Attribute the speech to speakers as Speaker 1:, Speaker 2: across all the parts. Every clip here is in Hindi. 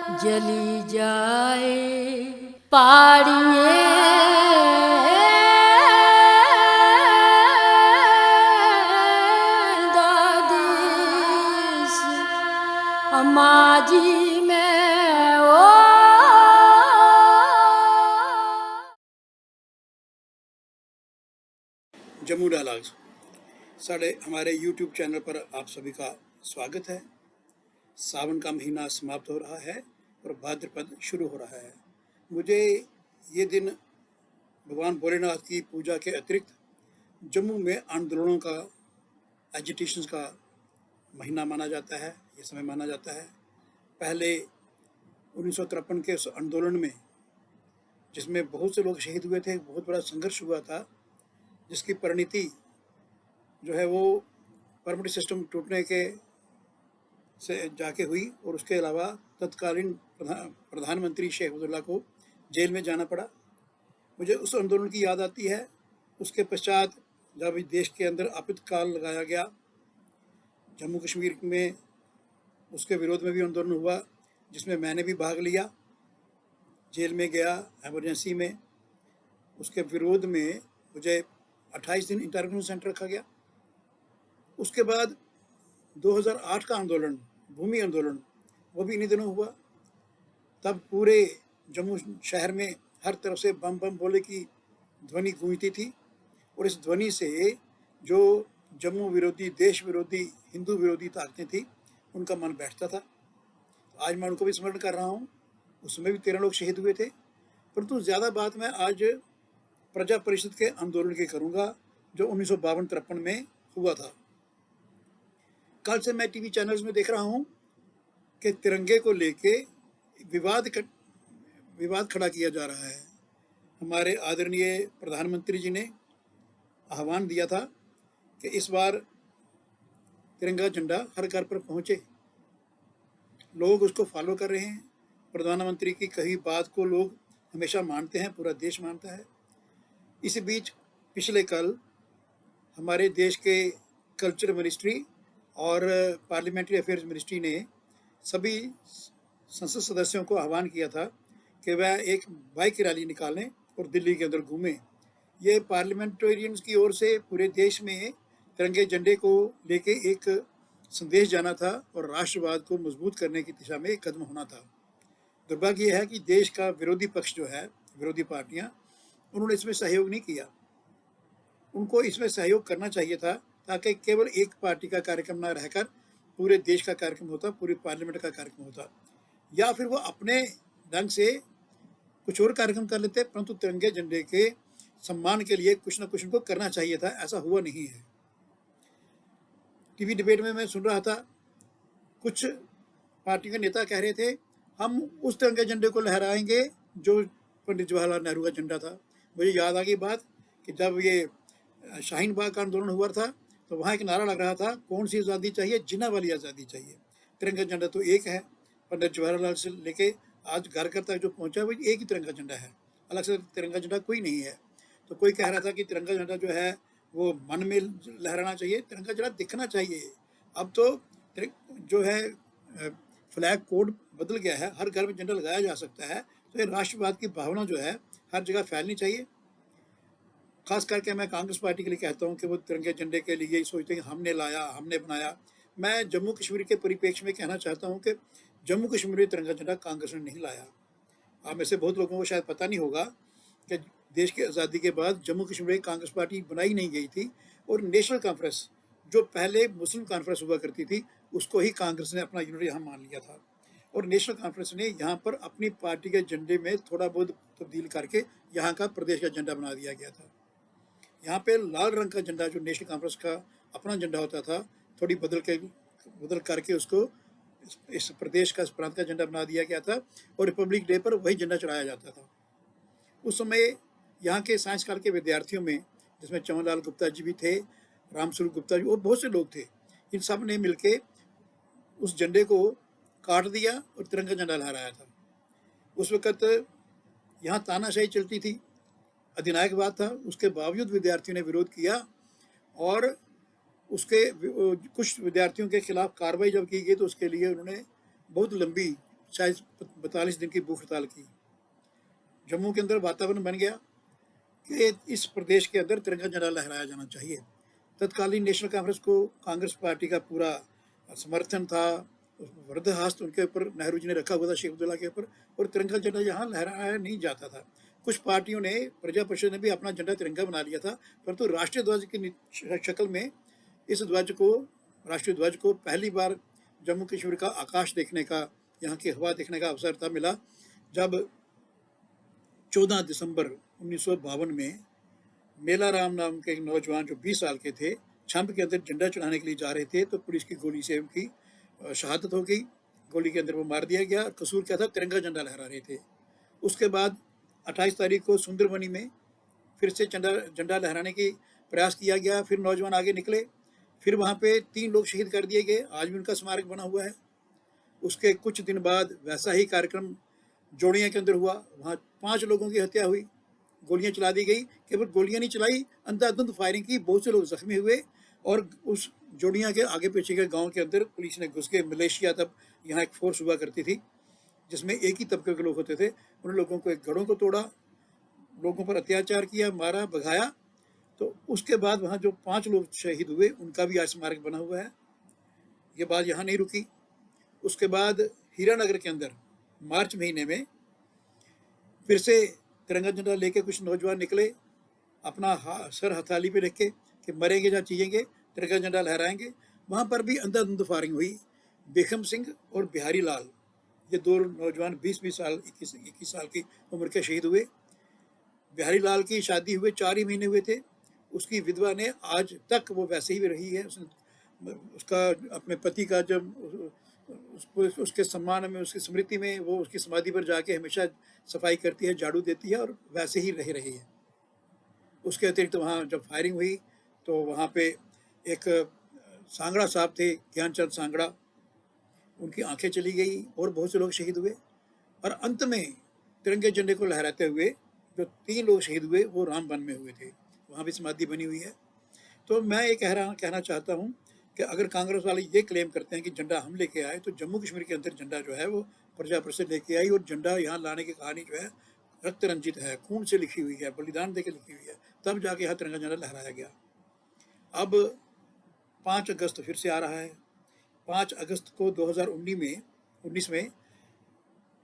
Speaker 1: जली जाए पहाड़ियाँ दादेस अमाजी में ओ
Speaker 2: जम्मू डायलॉग्स हमारे YouTube चैनल पर आप सभी का स्वागत है। सावन का महीना समाप्त हो रहा है और भाद्रपद शुरू हो रहा है। मुझे ये दिन भगवान भोलेनाथ की पूजा के अतिरिक्त जम्मू में आंदोलनों का, एजिटेशंस का महीना माना जाता है, ये समय माना जाता है। पहले 1953 के उस आंदोलन में, जिसमें बहुत से लोग शहीद हुए थे, बहुत बड़ा संघर्ष हुआ था, जिसकी परिणति जो है वो परमिट सिस्टम टूटने के से जाके हुई और उसके अलावा तत्कालीन प्रधानमंत्री शेख अब्दुल्ला को जेल में जाना पड़ा। मुझे उस आंदोलन की याद आती है। उसके पश्चात जब देश के अंदर आपातकाल लगाया गया, जम्मू कश्मीर में उसके विरोध में भी आंदोलन हुआ, जिसमें मैंने भी भाग लिया, जेल में गया एमरजेंसी में। उसके विरोध में मुझे 28 दिन इंटरनेशनल सेंटर रखा गया। उसके बाद 2008 का आंदोलन, भूमि आंदोलन, वो भी इन्हीं दिनों हुआ। तब पूरे जम्मू शहर में हर तरफ से बम बम बोले की ध्वनि गूंजती थी और इस ध्वनि से जो जम्मू विरोधी, देश विरोधी, हिंदू विरोधी ताकतें थी, उनका मन बैठता था। आज मैं उनको भी स्मरण कर रहा हूँ। उसमें भी 13 लोग शहीद हुए थे। परंतु ज़्यादा बात मैं आज प्रजा परिषद के आंदोलन की करूँगा, जो 1952-53 में हुआ था। कल से मैं टीवी चैनल्स में देख रहा हूँ कि तिरंगे को लेके विवाद खड़ा किया जा रहा है। हमारे आदरणीय प्रधानमंत्री जी ने आह्वान दिया था कि इस बार तिरंगा झंडा हर घर पर पहुँचे। लोग उसको फॉलो कर रहे हैं। प्रधानमंत्री की कही बात को लोग हमेशा मानते हैं, पूरा देश मानता है। इसी बीच पिछले कल हमारे देश के कल्चर मिनिस्ट्री और पार्लियामेंट्री अफेयर्स मिनिस्ट्री ने सभी संसद सदस्यों को आह्वान किया था कि वह एक बाइक रैली निकालें और दिल्ली के अंदर घूमें। ये पार्लियामेंटेरियंस की ओर से पूरे देश में तिरंगे झंडे को लेके एक संदेश जाना था और राष्ट्रवाद को मजबूत करने की दिशा में एक कदम होना था। दुर्भाग्य यह है कि देश का विरोधी पक्ष जो है, विरोधी पार्टियां, उन्होंने इसमें सहयोग नहीं किया। उनको इसमें सहयोग करना चाहिए था, ताकि केवल एक पार्टी का कार्यक्रम ना रहकर पूरे देश का कार्यक्रम होता, पूरी पार्लियामेंट का कार्यक्रम होता। या फिर वो अपने ढंग से कुछ और कार्यक्रम कर लेते, परंतु तिरंगे झंडे के सम्मान के लिए कुछ ना कुछ उनको करना चाहिए था। ऐसा हुआ नहीं है। टीवी डिबेट में मैं सुन रहा था, कुछ पार्टी के नेता कह रहे थे, हम उस तिरंगे झंडे को लहराएंगे जो पंडित जवाहरलाल नेहरू का झंडा था। मुझे याद आ गई बात कि जब ये शाहीन बाग का आंदोलन हुआ था, तो वहाँ एक नारा लग रहा था, कौन सी आज़ादी चाहिए? जिन्ना वाली आज़ादी चाहिए। तिरंगा झंडा तो एक है। पंडित जवाहरलाल से लेके आज घर घर तक जो पहुँचा, वो एक ही तिरंगा झंडा है। अलग से तिरंगा झंडा कोई नहीं है। तो कोई कह रहा था कि तिरंगा झंडा जो है वो मन में लहराना चाहिए, तिरंगा झंडा दिखना चाहिए। अब तो जो है फ्लैग कोड बदल गया है, हर घर में झंडा लगाया जा सकता है। तो ये राष्ट्रवाद की भावना जो है हर जगह फैलनी चाहिए। खास करके मैं कांग्रेस पार्टी के लिए कहता हूँ कि वो तिरंगे झंडे के लिए यही सोचते हैं कि हमने लाया, हमने बनाया। मैं जम्मू कश्मीर के परिप्रेक्ष्य में कहना चाहता हूँ कि जम्मू कश्मीर में तिरंगा झंडा कांग्रेस ने नहीं लाया। आप में से बहुत लोगों को शायद पता नहीं होगा कि देश की आज़ादी के बाद जम्मू कश्मीर में कांग्रेस पार्टी बनाई नहीं गई थी, और नेशनल कॉन्फ्रेंस, जो पहले मुस्लिम कॉन्फ्रेंस हुआ करती थी, उसको ही कांग्रेस ने अपना यूनिट यहाँ मान लिया था। और नेशनल कॉन्फ्रेंस ने यहाँ पर अपनी पार्टी के झंडे में थोड़ा बहुत तब्दील करके यहाँ का प्रदेश का झंडा बना दिया गया था। यहाँ पे लाल रंग का झंडा, जो नेशनल कॉन्फ्रेंस का अपना झंडा होता था, थोड़ी बदल करके उसको इस प्रदेश का, इस प्रांत का झंडा बना दिया गया था, और रिपब्लिक डे पर वही झंडा चढ़ाया जाता था। उस समय यहाँ के साइंस काल के विद्यार्थियों में, जिसमें चमन गुप्ता जी भी थे, रामस्वरूप गुप्ता जी और बहुत से लोग थे, इन सब ने मिलके उस झंडे को काट दिया और तिरंगा झंडा लहराया था। उस वक़्त यहाँ तानाशाही चलती थी, अधिनायकवाद था। उसके बावजूद विद्यार्थियों ने विरोध किया और उसके कुछ विद्यार्थियों के खिलाफ कार्रवाई जब की गई, तो उसके लिए उन्होंने बहुत लंबी शायद 42 दिन की भूख हड़ताल की। जम्मू के अंदर वातावरण बन गया कि इस प्रदेश के अंदर तिरंगा झंडा लहराया जाना चाहिए। तत्कालीन नेशनल कांग्रेस पार्टी का पूरा समर्थन था। वृद्धहस्त उनके ऊपर नेहरू जी ने रखा हुआ था, शेख अब्दुल्ला के ऊपर, और तिरंगा झंडा यहाँ लहराया नहीं जाता था। कुछ पार्टियों ने, प्रजा परिषद ने भी अपना झंडा तिरंगा बना लिया था, परंतु राष्ट्रीय ध्वज की शक्ल में इस राष्ट्रीय ध्वज को पहली बार जम्मू कश्मीर का आकाश देखने का, यहाँ की हवा देखने का अवसर तब मिला जब 14 दिसंबर 1952 में मेला राम नाम के एक नौजवान जो 20 साल के थे, छंप के अंदर झंडा चढ़ाने के लिए जा रहे थे, तो पुलिस की गोली से उनकी शहादत हो गई। गोली के अंदर वो मार दिया गया। कसूर क्या था? तिरंगा झंडा लहरा रहे थे। उसके बाद 28 तारीख को सुंदरबनी में फिर से झंडा लहराने की प्रयास किया गया। फिर नौजवान आगे निकले, फिर वहाँ पे 3 लोग शहीद कर दिए गए। आज भी उनका स्मारक बना हुआ है। उसके कुछ दिन बाद वैसा ही कार्यक्रम जोड़िया के अंदर हुआ। वहाँ 5 लोगों की हत्या हुई, गोलियां चला दी गई। केवल गोलियां नहीं चलाई, अंधाधुंध फायरिंग की, बहुत से लोग जख्मी हुए। और उस जोड़िया के आगे पीछे के गांव के अंदर पुलिस ने घुस के, मलेशिया तब यहाँ एक फोर्स हुआ करती थी जिसमें एक ही तबके के लोग होते थे, उन लोगों को एक घरों को तोड़ा, लोगों पर अत्याचार किया, मारा, भगाया। तो उसके बाद वहाँ जो 5 लोग शहीद हुए उनका भी आज स्मारक बना हुआ है। ये बात यहाँ नहीं रुकी। उसके बाद हीरानगर के अंदर मार्च महीने में फिर से तिरंगा झंडा लेके कुछ नौजवान निकले, अपना सर हथेली पे रख के कि मरेंगे या जिएंगे, तिरंगा झंडा लहराएंगे। वहाँ पर भी अंधाधुंध फायरिंग हुई। बेगम सिंह और बिहारी लाल, ये 2 नौजवान 20-20 साल, 21 साल की उम्र के शहीद हुए। बिहारी लाल की शादी हुए 4 ही महीने हुए थे। उसकी विधवा ने आज तक वो वैसे ही रही है। उसका अपने पति का जब उसके सम्मान में, उसकी स्मृति में वो उसकी समाधि पर जाके हमेशा सफाई करती है, झाड़ू देती है, और वैसे ही रह रही है। उसके अतिरिक्त वहाँ जब फायरिंग हुई तो वहाँ पे एक सांगड़ा साहब थे, ज्ञानचंद सांगड़ा, उनकी आंखें चली गई और बहुत से लोग शहीद हुए। और अंत में तिरंगे झंडे को लहराते हुए जो 3 लोग शहीद हुए वो रामबन में हुए थे, वहाँ भी समाधि बनी हुई है। तो मैं ये कहना चाहता हूँ कि अगर कांग्रेस वाले ये क्लेम करते हैं कि झंडा हम लेके आए, तो जम्मू कश्मीर के अंदर झंडा जो है वो प्रजा परिषद लेके आई, और झंडा यहाँ लाने की कहानी जो है रक्त रंजित है, खून से लिखी हुई है, बलिदान देकर लिखी हुई है, तब जाके यहाँ तिरंगा झंडा लहराया गया। अब 5 अगस्त फिर से आ रहा है। 5 अगस्त को 2019 में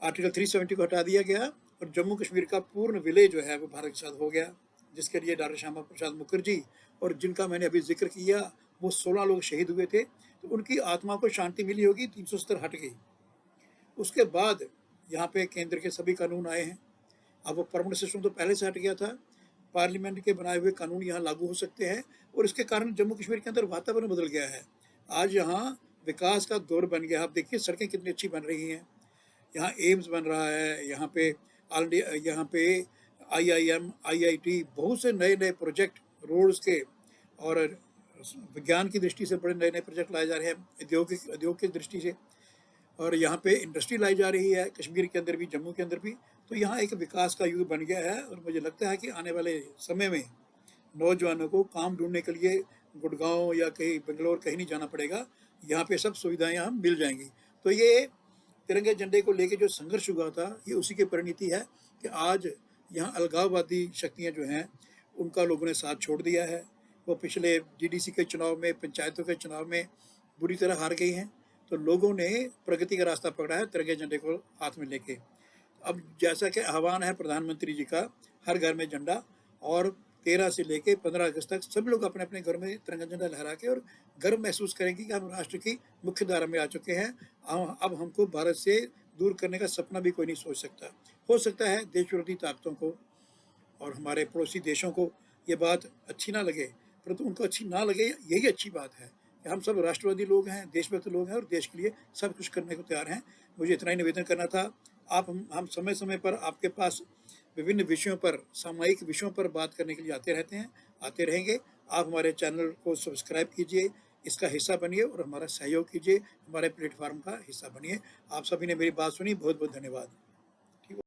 Speaker 2: आर्टिकल 370 को हटा दिया गया और जम्मू कश्मीर का पूर्ण विलय जो है वो भारत के साथ हो गया, जिसके लिए डॉक्टर श्यामा प्रसाद मुखर्जी और जिनका मैंने अभी जिक्र किया वो 16 लोग शहीद हुए थे, तो उनकी आत्मा को शांति मिली होगी, 370 हट गई। उसके बाद यहाँ पे केंद्र के सभी कानून आए हैं। अब वो परमानेंट सिस्टम तो पहले से हट गया था, पार्लियामेंट के बनाए हुए कानून यहाँ लागू हो सकते हैं, और इसके कारण जम्मू कश्मीर के अंदर वातावरण बदल गया है। आज यहाँ विकास का दौर बन गया। आप देखिए सड़कें कितनी अच्छी बन रही हैं, यहाँ एम्स बन रहा है, यहाँ पे IIM, IIT, बहुत से नए नए प्रोजेक्ट रोड्स के और विज्ञान की दृष्टि से बड़े नए नए प्रोजेक्ट लाए जा रहे हैं, उद्योग की दृष्टि से, और यहाँ पे इंडस्ट्री लाई जा रही है कश्मीर के अंदर भी, जम्मू के अंदर भी। तो यहाँ एक विकास का युग बन गया है, और मुझे लगता है कि आने वाले समय में नौजवानों को काम ढूंढने के लिए गुड़गांव या कहीं बेंगलोर कहीं नहीं जाना पड़ेगा, यहाँ पे सब सुविधाएं यहाँ मिल जाएंगी। तो ये तिरंगे झंडे को लेके जो संघर्ष हुआ था, ये उसी की परिणति है कि आज यहाँ अलगाववादी शक्तियाँ जो हैं उनका लोगों ने साथ छोड़ दिया है। वो पिछले DDC के चुनाव में, पंचायतों के चुनाव में बुरी तरह हार गई हैं, तो लोगों ने प्रगति का रास्ता पकड़ा है तिरंगे झंडे को हाथ में लेके। अब जैसा कि आह्वान है प्रधानमंत्री जी का, हर घर में झंडा, और 13 से लेके 15 अगस्त तक सब लोग अपने अपने घर में तिरंगा झंडा लहरा के और गर्व महसूस करेंगे कि हम राष्ट्र की मुख्य धारा में आ चुके हैं। अब हमको भारत से दूर करने का सपना भी कोई नहीं सोच सकता। हो सकता है देश विरोधी ताकतों को और हमारे पड़ोसी देशों को ये बात अच्छी ना लगे, परंतु उनको अच्छी ना लगे यही अच्छी बात है कि हम सब राष्ट्रवादी लोग हैं, देशभक्त लोग हैं, और देश के लिए सब कुछ करने को तैयार हैं। मुझे इतना ही निवेदन करना था। हम समय समय पर आपके पास विभिन्न विषयों पर, सामयिक विषयों पर बात करने के लिए आते रहते हैं, आते रहेंगे। आप हमारे चैनल को सब्सक्राइब कीजिए, इसका हिस्सा बनिए और हमारा सहयोग कीजिए, हमारे प्लेटफॉर्म का हिस्सा बनिए। आप सभी ने मेरी बात सुनी, बहुत बहुत धन्यवाद।